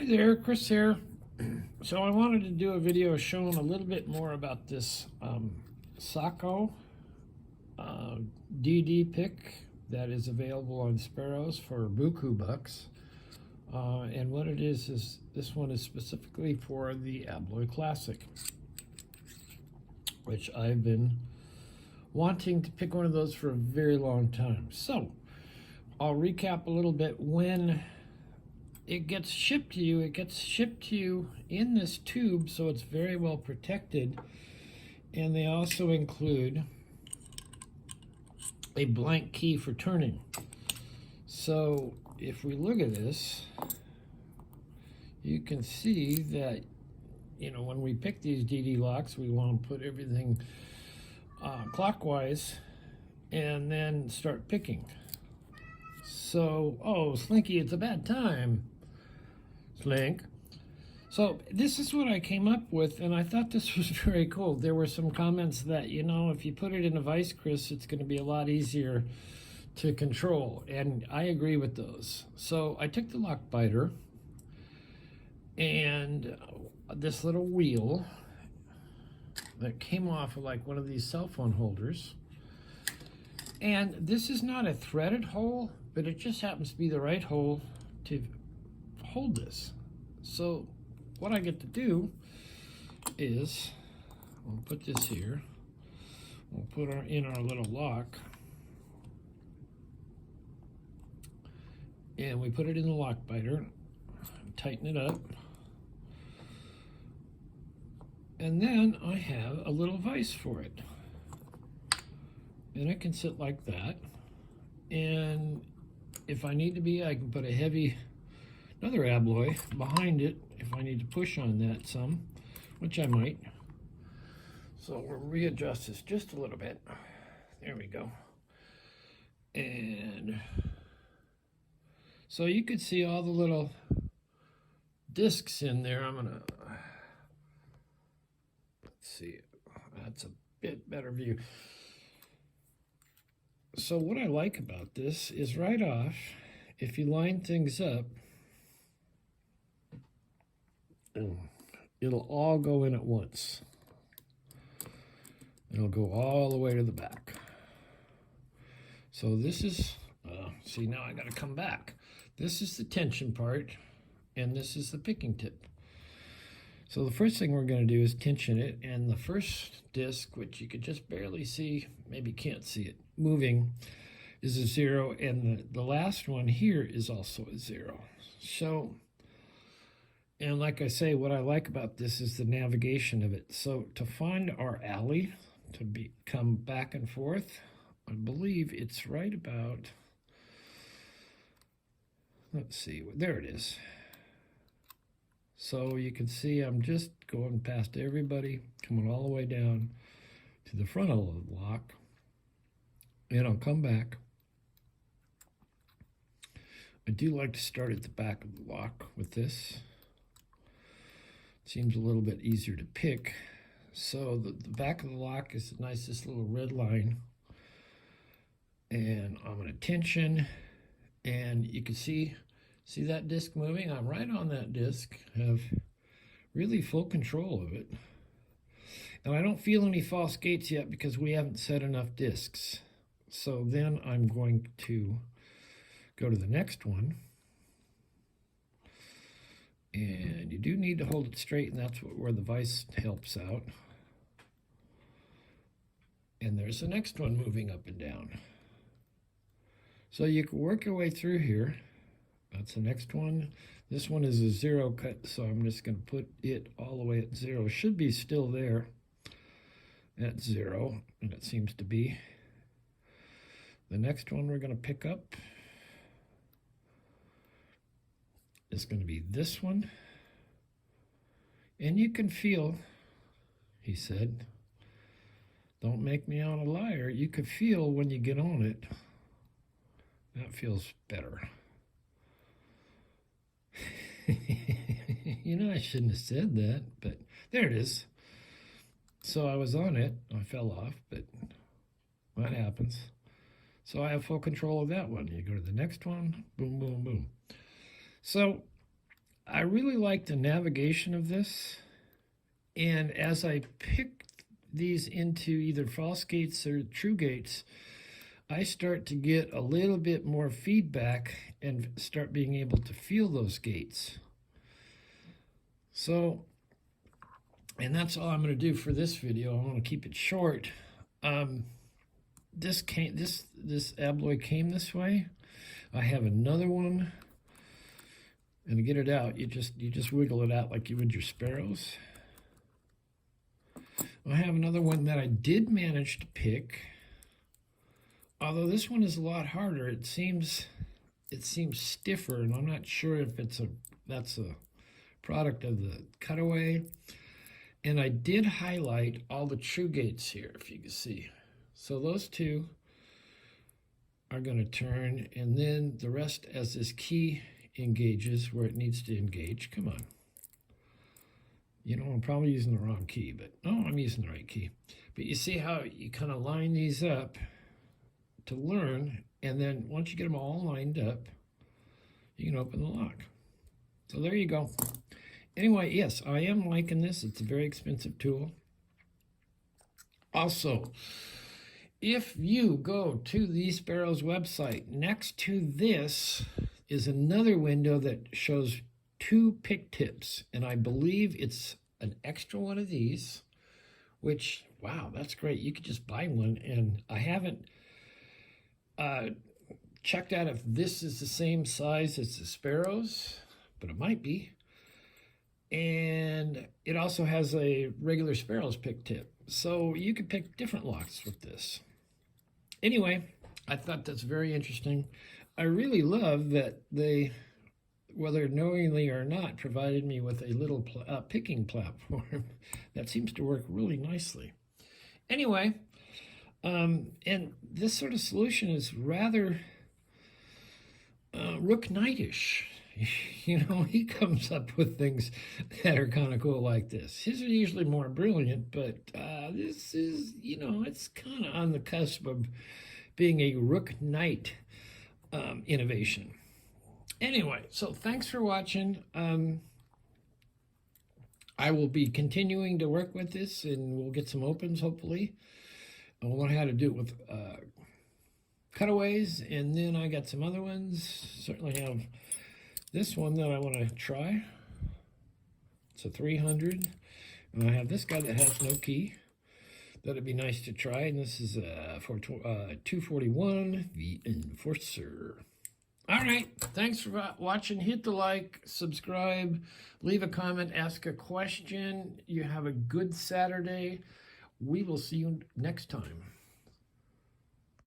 Hi there, Chris here. So I wanted to do a video showing a little bit more about this Sacco DD pick that is available on Sparrows for buku bucks. And what it is this one is specifically for the Abloy Classic, which I've been wanting to pick one of those for a very long time. So I'll recap a little bit. When it gets shipped to you in this tube, so it's very well protected. And they also include a blank key for turning. So if we look at this, you can see that, you know, when we pick these DD locks, we want to put everything clockwise and then start picking. So, oh, Slinky, it's a bad time. Slink. So this is what I came up with, and I thought this was very cool. There were some comments that, you know, if you put it in a vice, Chris, it's going to be a lot easier to control, and I agree with those. So I took the lock biter and this little wheel that came off of like one of these cell phone holders, and this is not a threaded hole, but it just happens to be the right hole to hold this. So what I get to do is we'll put this here, we'll put in our little lock, and we put it in the lock biter, tighten it up, and then I have a little vise for it, and it can sit like that. And if I need to be, I can put another Abloy behind it if I need to push on that some, which I might. So we'll readjust this just a little bit. There we go. And so you could see all the little discs in there. Let's see, that's a bit better view. So what I like about this is right off, if you line things up, it'll all go in at once. It'll go all the way to the back. So this is, see, now I gotta come back. This is the tension part, and this is the picking tip. So the first thing we're gonna do is tension it, and the first disc, which you could just barely see, maybe can't see it, moving, is a 0, and the last one here is also a 0. So, and like I say, what I like about this is the navigation of it. So to find our alley, to come back and forth, I believe it's right about, let's see, there it is. So you can see I'm just going past everybody, coming all the way down to the front of the lock, and I'll come back. I do like to start at the back of the lock with this. Seems a little bit easier to pick. So the back of the lock is the nicest little red line, and I'm going to tension, and you can see that disc moving. I'm right on that disc, have really full control of it, and I don't feel any false gates yet because we haven't set enough discs. So then I'm going to go to the next one. And you do need to hold it straight, and that's where the vise helps out. And there's the next one moving up and down. So you can work your way through here. That's the next one. This one is a 0 cut, so I'm just going to put it all the way at 0. It should be still there at 0, and it seems to be. The next one we're going to pick up is going to be this one. And you can feel, he said, don't make me out a liar. You can feel when you get on it, that feels better. You know, I shouldn't have said that, but there it is. So I was on it, I fell off, but that happens. So I have full control of that one. You go to the next one, boom, boom, boom. So I really like the navigation of this. And as I pick these into either false gates or true gates, I start to get a little bit more feedback and start being able to feel those gates. So, and that's all I'm going to do for this video. I want to keep it short. This Abloy came this way. I have another one, and to get it out, you just wiggle it out like you would your sparrows. I have another one that I did manage to pick, although this one is a lot harder. It seems stiffer, and I'm not sure if that's a product of the cutaway. And I did highlight all the true gates here, if you can see. So those two are going to turn, and then the rest, as this key engages where it needs to engage. Come on. You know, I'm probably using the wrong key, but no, I'm using the right key. But you see how you kind of line these up to learn, and then once you get them all lined up, you can open the lock. So there you go. Anyway, yes, I am liking this. It's a very expensive tool. Also, if you go to the Sparrows website, next to this is another window that shows 2 pick tips, and I believe it's an extra one of these, which, wow, that's great. You could just buy one, and I haven't checked out if this is the same size as the Sparrows, but it might be. And it also has a regular Sparrows pick tip, so you could pick different locks with this. Anyway, I thought that's very interesting. I really love that they, whether knowingly or not, provided me with a little picking platform that seems to work really nicely. Anyway, and this sort of solution is rather Rook Knight-ish. You know, he comes up with things that are kind of cool like this. His are usually more brilliant, but this is, you know, it's kind of on the cusp of being a Rook Knight innovation. Anyway, so thanks for watching. I will be continuing to work with this, and we'll get some opens, hopefully. I'll learn how to do it with cutaways, and then I got some other ones. Certainly have this one that I want to try. It's a 300. And I have this guy that has no key. That'd be nice to try. And this is for 241, the Enforcer. All right. Thanks for watching. Hit the like, subscribe, leave a comment, ask a question. You have a good Saturday. We will see you next time.